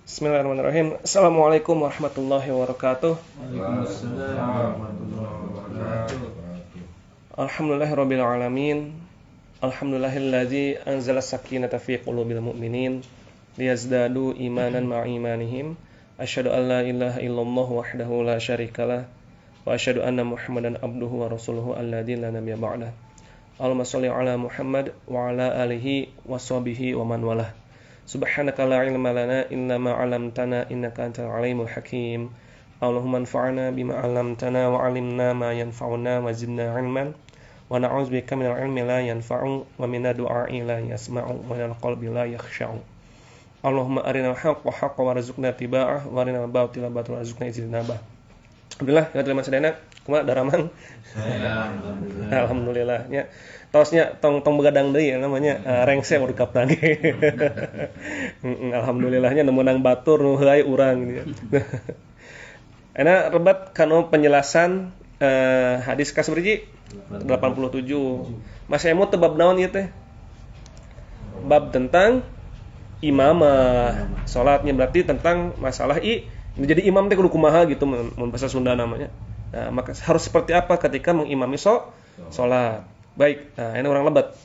Bismillahirrahmanirrahim. Assalamualaikum warahmatullahi wabarakatuh. Waalaikumsalam warahmatullahi wabarakatuh. Alhamdulillahirabbil alamin. Alhamdulillahilladzi anzala sakinata fi qulubil mu'minin liyazdadu imanan ma'a imanihim. Asyhadu an la ilaha illallah wahdahu la syarikalah wa asyhadu anna Muhammadan abduhu wa rasuluhu alladzi la nabiyya ba'dah. Allahumma shalli ala Muhammad wa ala alihi wa sahbihi wa man walah. Subhanaka la ilma lana illa ma 'allamtana innaka antal alimul hakim. Allahumma anfa'na bima 'allamtana wa 'allimna ma yanfa'una wa zidna 'ilman wa na'udzubika minal 'ilmi la yanfa'u wa minad du'a'i la yasma'u wa minal qalbi la yakhsha'u. Allahumma arinal haqqa haqqan warzuqna tiba'ah wa arinal batila batilan warzuqna ijtinabah. Alhamdulillah, ya terima kasih kumaha daramang. Alhamdulillah nya. Tosnya tong begadang deui namanya rengse urang ge. Alhamdulillahnya nemu nang batur nu heuy urang gitu. Ana rebat kana penjelasan hadis kasberji 87. Masih emu teu bab naon ieu teh? Bab tentang imamah. Salatnya berarti tentang masalah jadi imam teh kudu kumaha gitu mun bahasa Sunda namanya. Nah, maka harus seperti apa ketika mengimami salat. Baik, nah ini orang lebat.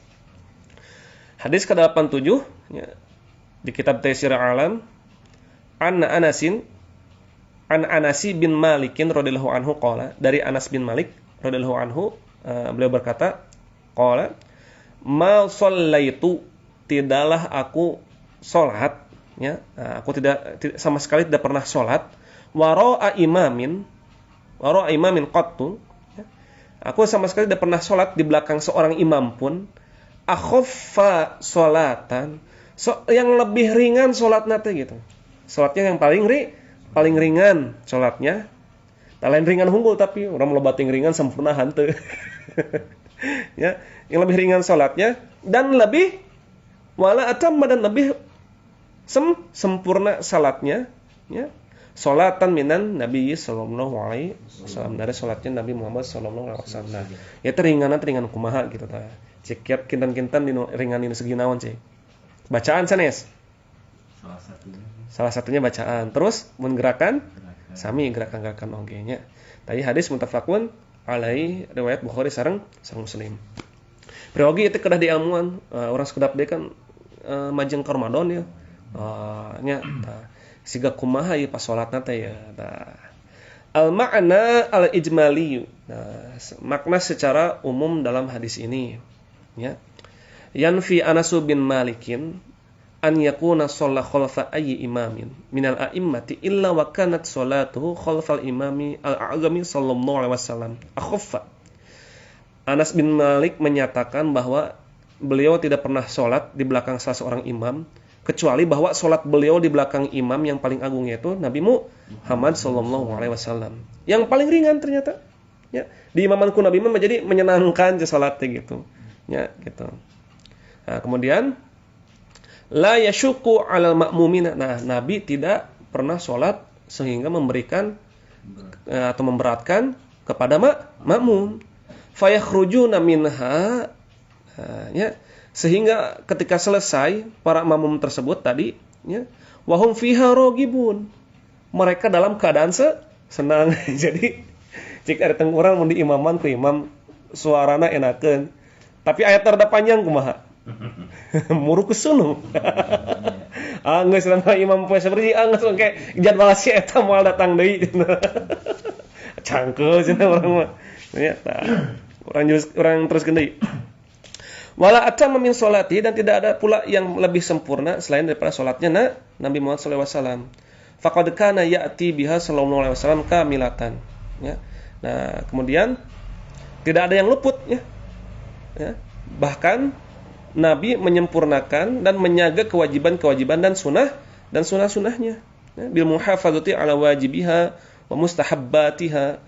Hadis ke-87 ya, di kitab Taisir Alam An Anasi bin Malikin radhiyallahu anhu qala, dari Anas bin Malik radhiyallahu anhu beliau berkata qala ma shallaitu, tidaklah aku salat ya, aku tidak sama sekali tidak pernah salat wara'a imamin qattu. Aku sama sekali tidak pernah sholat di belakang seorang imam pun. Akhaffa sholatan, yang lebih ringan sholatnya teh gitu. Sholatnya yang paling ringan sholatnya. Tak lain ringan hunggul tapi orang melobating ringan sempurna hanteu. Ya, yang lebih ringan sholatnya dan lebih wala atamma, dan lebih sempurna salatnya ya. Salatan minan Nabi sallallahu alaihi wasallam, dari salatnya Nabi Muhammad sallallahu alaihi wasallam. Ya teringan kumaha gitu tah. Cek kiat kintan-kintan dinu ringan dinu segi naon cek. Bacaan sanes. Salah satunya bacaan. Terus mun gerakan sami gerakan-gerakan oge nya. Tadi hadis muttafaqun alaihi, riwayat Bukhari sareng Muslim. Priogi itu kedah diilmuan, orang sekedap deui kan majeng ka Ramadan ya. Nya tah siga kumaha ieu pas salatna teh ya. Nah, al-ma'na al-ijmali. Nah, makna secara umum dalam hadis ini ya. Yanfi Anas bin Malikin an yakuna shalla khalfa ayyi imamin minal a'immati illa wa kanat salatuhu khalfal imami al-a'zami sallallahu alaihi wasallam akhaffa. Anas bin Malik menyatakan bahwa beliau tidak pernah salat di belakang salah seorang imam kecuali bahwa sholat beliau di belakang imam yang paling agung, yaitu Nabi Muhammad sallallahu alaihi wasallam. Yang paling ringan ternyata. Ya, di imamanku Nabi Muhammad jadi menyenangkan salatnya gitu. Ya, gitu. Nah, kemudian la yasyuqu 'alal ma'mumina. Nah, Nabi tidak pernah sholat sehingga memberikan atau memberatkan kepada makmum. Fayakhrujuna minha, ya, sehingga ketika selesai para makmum tersebut tadi ya, wahum fiha ragibun, mereka dalam keadaan senang. Jadi jika ada teng urang mun di imaman ku imam suarana enakeun tapi ayat rada panjang kumaha. Muru kesunu. Geus cenah imam poe saberji geus engke jadwal si eta moal datang deui. Cangkeul cenah urang mah. Ya tah. Urang teruskeun deui. Wala atamma min sholati, dan tidak ada pula yang lebih sempurna selain daripada salatnya Nabi Muhammad sallallahu alaihi wasallam. Faqad kana ya'ti biha sallallahu alaihi wasallam kamilatan ya. Nah, kemudian tidak ada yang luput ya. Ya. Bahkan Nabi menyempurnakan dan menjaga kewajiban-kewajiban dan sunnah-sunnahnya ya, bil muhafazati ala wajibiha wa mustahabbatiha.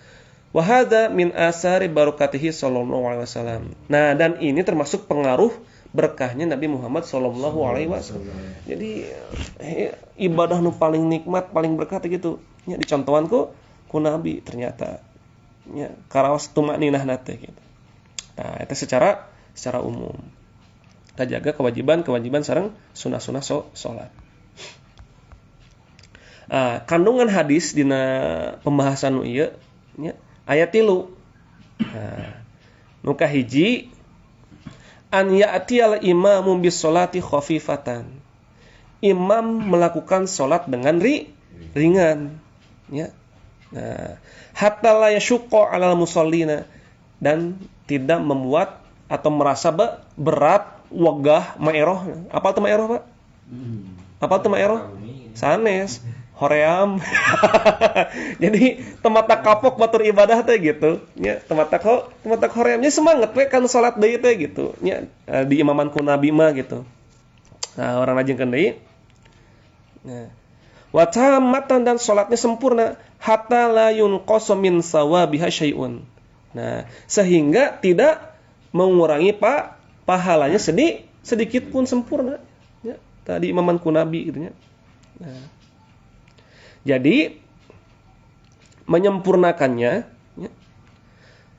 Wa hadza min asari barakatihi sallallahu alaihi wasallam. Nah, dan ini termasuk pengaruh berkahnya Nabi Muhammad sallallahu alaihi wasallam. Jadi ibadah nu paling nikmat, paling berkah gitu. Nya dicontohan ku Nabi ternyata. Nya karaos tumakninahna teh gitu. Nah, itu secara umum. Kita jaga kewajiban sareng sunah-sunah salat. Kandungan hadis dina pembahasan nu ieu nya aya 3. Nu kahiji an ya'tiyal imamu bis sholati khafifatan. Imam melakukan salat dengan ringan, ya. Hatta la yasyqa 'alal musallina, dan tidak membuat atau merasa berat wegah maeroh. Apal teu maeroh, Pak? Apal teu maeroh? Sanes, hoream. Jadi temata kapok batur ibadah teh gitu, nya temata horeamnya semangat we kan salat deui teh gitu, nya di imaman ku Nabi mah gitu. Orang lajengkeun deui. Wa tammatan, dan salatnya sempurna, hatta la yunqasu min sawabiha syai'un. Sehingga tidak mengurangi pahalanya sedikit pun, sempurna. Ya, tadi imaman ku Nabi gitu nya. Jadi menyempurnakannya, ya.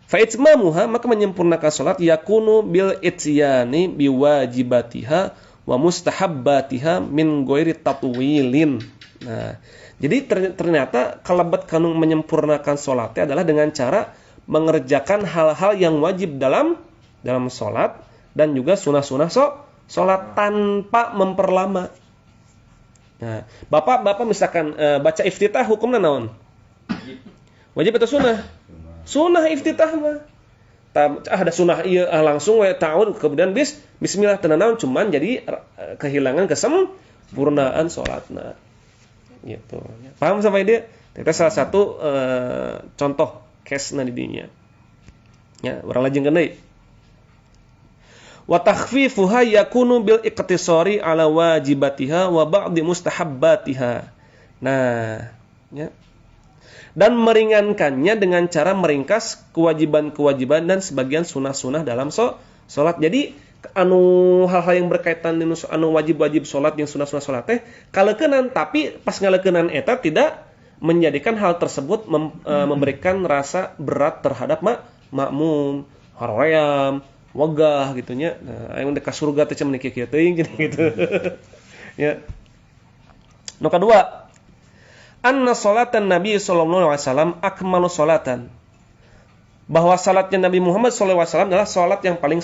Fa itmamuha, maka menyempurnakan salat yakunu bil ityani biwajibatiha wa mustahabbatiha min ghairi tatwilin. Jadi ternyata kalebet kanu menyempurnakan salatnya adalah dengan cara mengerjakan hal-hal yang wajib dalam salat dan juga sunah-sunah salat tanpa memperlama. Bapak misalkan baca iftitah hukumna naon? Wajib atau sunnah? Sunnah iftitah mah. Ada sunnah ieu langsung we ta'awud kemudian bismillah teu naon, cuman jadi kehilangan kesempurnaan salatna. Gitu. Paham sampai dia? Itu salah satu contoh case-na di dinya. Ya, urang lajengkeun deui. Wa takhfifuha yakunu bil iqtisari ala wajibatiha wa ba'di mustahabbatiha. Ya. Dan meringankannya dengan cara meringkas kewajiban-kewajiban dan sebagian sunah-sunah dalam salat. Jadi hal-hal yang berkaitan dengan wajib-wajib salat yang sunah-sunah salat teh kaleukeunnan, tapi pas ngaleukeunnan eta tidak menjadikan hal tersebut memberikan rasa berat terhadap makmum, hoream, wegah gitunya. Aya mun ka surga teh cenah kieu teuing gitu. Ya. Nu kadua, anna salatan Nabi sallallahu alaihi wasallam akmalu salatan. Bahwa salatnya Nabi Muhammad sallallahu alaihi wasallam adalah salat yang paling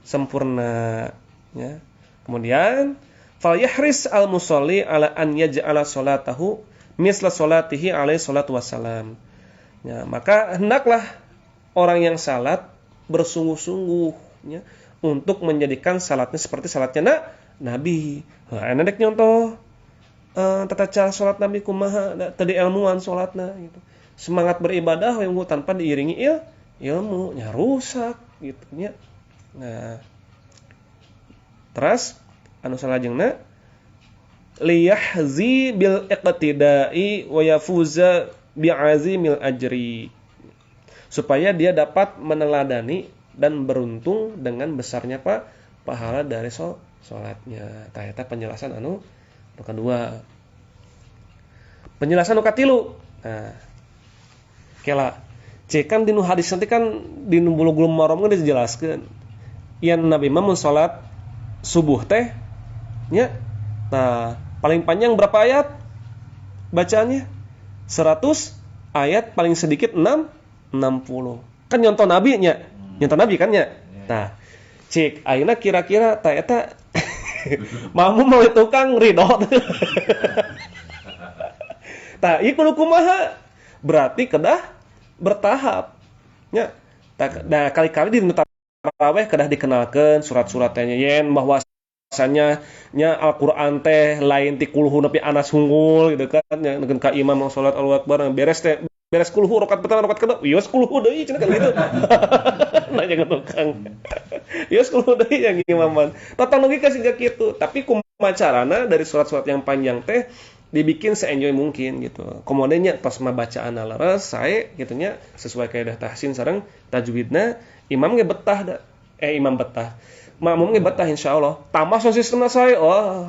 sempurna, ya. Kemudian fal yahris al musalli ala an yaj'ala salatahu misla salatihi alaihi salatu wassalam. Ya, maka hendaklah orang yang salat bersungguh-sungguh, ya, untuk menjadikan salatnya seperti salatnya Nabi. Ana dek nyontoh tata cara salat Nabi kumaha tadi ilmuwan salatna gitu. Semangat beribadah yang tanpa diiringi ilmu nya rusak gitu nya. Terus anu salajengna liyahzi bil iqtida'i wa yafuza bi'azimil ajri, supaya dia dapat meneladani dan beruntung dengan besarnya pahala dari salatnya. Eta penjelasan anu kedua. Penjelasan nu katilu. Kela cekan dinu hadis nanti kan dinu bulu-bulu marom kan dijelaskeun. Yen Nabi mun salat subuh teh nya. Paling panjang berapa ayat bacaannya? 100 ayat, paling sedikit 60. Kan nyontoh Nabi nya. Nyontoh Nabi kan nya. Cek ayeuna kira-kira ta eta mamu mau tukang ridho. Ieu kudu kumaha? Berarti kedah bertahap. Nya. Kali-kali di tarawih kedah dikenalkeun surat-suratnya yen bahwa biasanya nya Al-Qur'an teh lain ti kulhu nepi anas hunggul gitu kan, nya neukeun ka imam mau salat Allahu Akbar beres kulhu rakaat pertama rakaat kedua yos kulhu deui cenah kan gitu. Nah jangan tukang. Yos kulhu deui yang imaman. Tatang logika siga kitu, tapi kumaha carana dari surat-surat yang panjang teh dibikin se-enjoy mungkin gitu. Kemudian nya pas mah bacaanna leres sae gitu nya sesuai kaidah tahsin sareng tajwidna, imam ge betah imam betah. Makmum ge betah insyaallah. Tambah sistemna sae,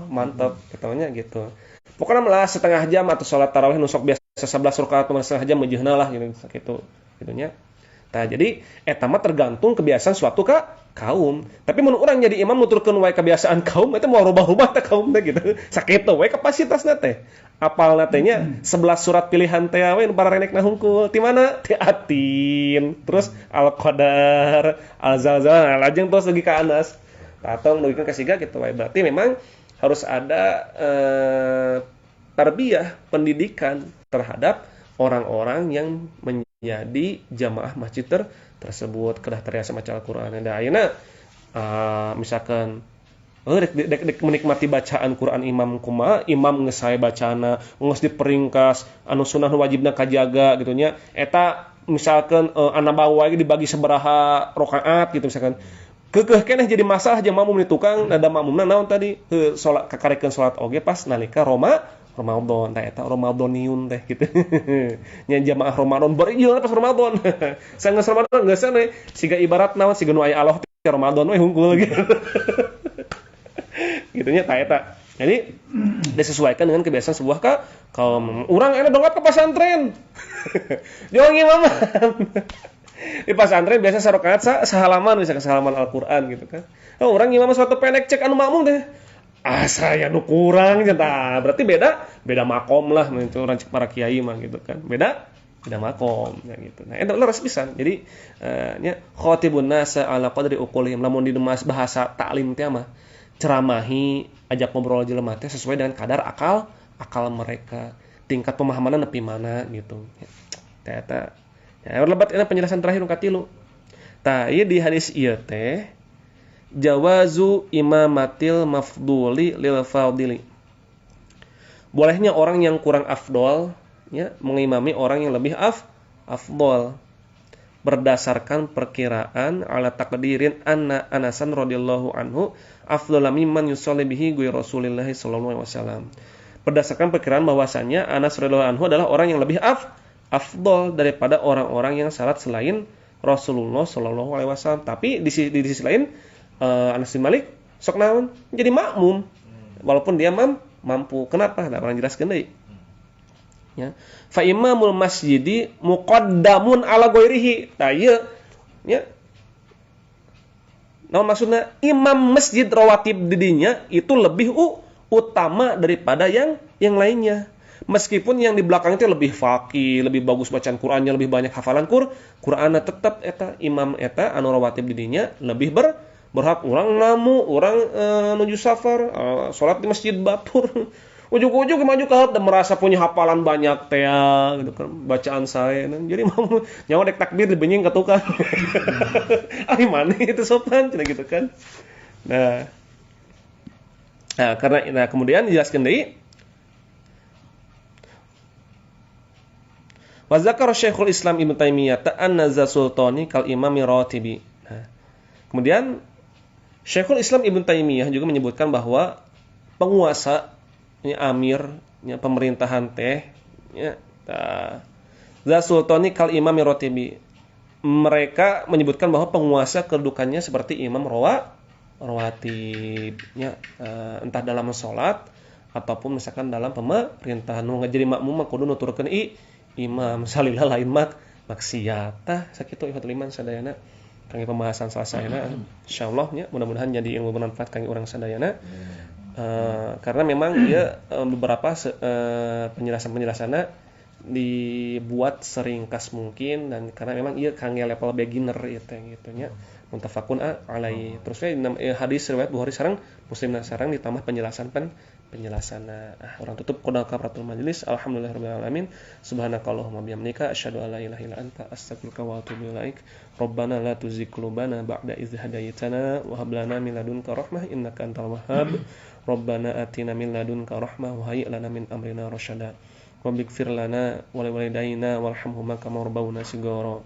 mantap katanya gitu. Pokoknya malah setengah jam atau salat tarawih nu sok biasa 11 rakaat atau setengah jam meujeuhna lah gitu nya. Tah jadi eta mah tergantung kebiasaan suatu kaum. Tapi mun urang jadi imam nuturkeun wae kebiasaan kaum eta mau rubah-rubah teh kaum teh gitu. Sakitu wae kapasitasna teh. Apalna teh nya 11 surat pilihan teh we nu pararenekna hungkul. Ti mana? Ti Atin. Terus Al-Qadar, Al-Zalzal, lajeng terus lagi ka Anas. Atau nugikeun ka siga kitu wae. Berarti memang harus ada tarbiyah, pendidikan terhadap orang-orang yang menjadi jamaah masjid tersebut kedah teriasa maca Al-Qur'an. Da ayeuna misalkan dek menikmati bacaan Quran imam kumaha, imam geus sae bacana, geus diperingkas, anu sunah nu wajibna kajaga gitu nya. Eta misalkan anabawa ge dibagi sabaraha rakaat gitu misalkan. Keukeuh keneh jadi masalah jeung makmum di tukang, ada makmumna naon tadi? Salat kakarekeun salat oge pas nalika Ramadan, tah eta Ramadaniun teh gitu. Nya jamaah Ramadan bari ieu pas Ramadan. Sanes Ramadan geus we siga ibarat naon siga nu aya Allah teh Ramadan we hungkul gitu. Gitu nya tah eta. Jadi disesuaikan dengan kebiasaan sebuah kaum. Urang enak dongap ke pesantren. Jangan imaman. Di pesantren biasa sarakaat sahalaman misalkan sahalaman Al-Qur'an gitu kan. Oh, urang imam suatu pendek cek anu makmum teh. Saya nu kurang cenah. Berarti beda makom lah itu orang cek para kiai mah gitu kan. Beda makom ya gitu. Nah, eta leres pisan. Jadi nya khatibun nas ala qadri uqulihim lamun di bahasa taklim teh mah ceramahi, ajak ngobrol jelema teh sesuai dengan kadar akal mereka. Tingkat pemahamanna nepi mana gitu. Teh eta ya lebat ini penjelasan terakhir nu katilu. Tah ieu di hadis ieu teh jawazu imamatil mafduli lil fadili. Bolehnya orang yang kurang afdol ya mengimami orang yang lebih afdol berdasarkan perkiraan ala taqdirin anna Anasan radhiyallahu anhu afdhalu mimman yusalli bihi ghairu Rasulillah sallallahu alaihi wasallam. Berdasarkan perkiraan bahwasanya Anas radhiyallahu anhu adalah orang yang lebih afdol daripada orang-orang yang salat selain Rasulullah sallallahu alaihi wasallam. Tapi di sisi lain Anas bin Malik sok naon jadi makmum walaupun dia mampu. Kenapa? Da orang jelaskeun deui. Ya. Fa imamul masjidi muqaddamun ala ghairihi. Tah ieu nya naon maksudna imam masjid rawatib di dinya itu lebih utama daripada yang lainnya. Meskipun yang di belakang itu lebih faqih, lebih bagus bacaan Qur'annya, lebih banyak hafalan Qur'anna, tetap eta imam eta anu rawatib di dinya lebih berhak. Urang namu, urang nuju safar, salat di masjid batur. Ujug-ujug maju ke dan merasa punya hafalan banyak teh gitu kan bacaan saya. Jadi mau nyawa dek takbir dibenying ka tukang. Ari maneh itu sopan cenah gitu kan. Nah, karena kemudian dijelaskan deui wa zakara Syekhul Islam Ibnu Taimiyah anna za sultani kal imami ratibi. Nah, kemudian Syekhul Islam Ibnu Taimiyah juga menyebutkan bahwa penguasa amir pemerintahan teh za sultani kal imami ratibi. Mereka menyebutkan bahwa penguasa kedudukannya seperti imam rawatib entah dalam salat ataupun misalkan dalam pemerintahan. Nu jadi makmum mah kudu nuturkeun imam salila lain maksiat tah sakitu ihwatul iman sadayana kangge pembahasan salasayana insyaallah nya mudah-mudahan jadi ilmu bermanfaat kangge urang sadayana. Karena memang dia beberapa penjelasan-penjelasannya dibuat seringkas mungkin dan karena memang ia kangge level beginner gitu nya muttafaqun alaihi. Terusnya hadis riwayat Bukhari sareng Muslim sareng ditambah penjelasan orang tutup qada kafaratul majlis. Alhamdulillahirabbil alamin. Subhanakallahumma bihamdika asyhadu an la ilaha illa anta astaghfiruka wa atubu ilaik. Rabbana la tuzigh qulubana ba'da idh hadaytana wa hab lana min ladunka rahmah innaka antal wahhab. Rabbana atina min ladunka rahmah wa hayyi lana min amrina rasyada. Waghfir lana wa liwalidayna warhamhuma kama rabbawna shighara.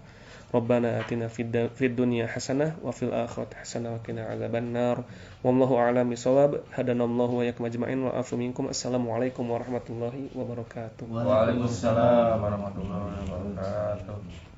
Rabbana atina fid dunya hasanah wa fil akhirati hasanah wa qina adzabannar. Wallahu a'lam bishawab. Hadanallahu wa iyyakum ajma'in wa afu minkum. Assalamualaikum warahmatullahi wabarakatuh. Waalaikumsalam warahmatullahi wabarakatuh.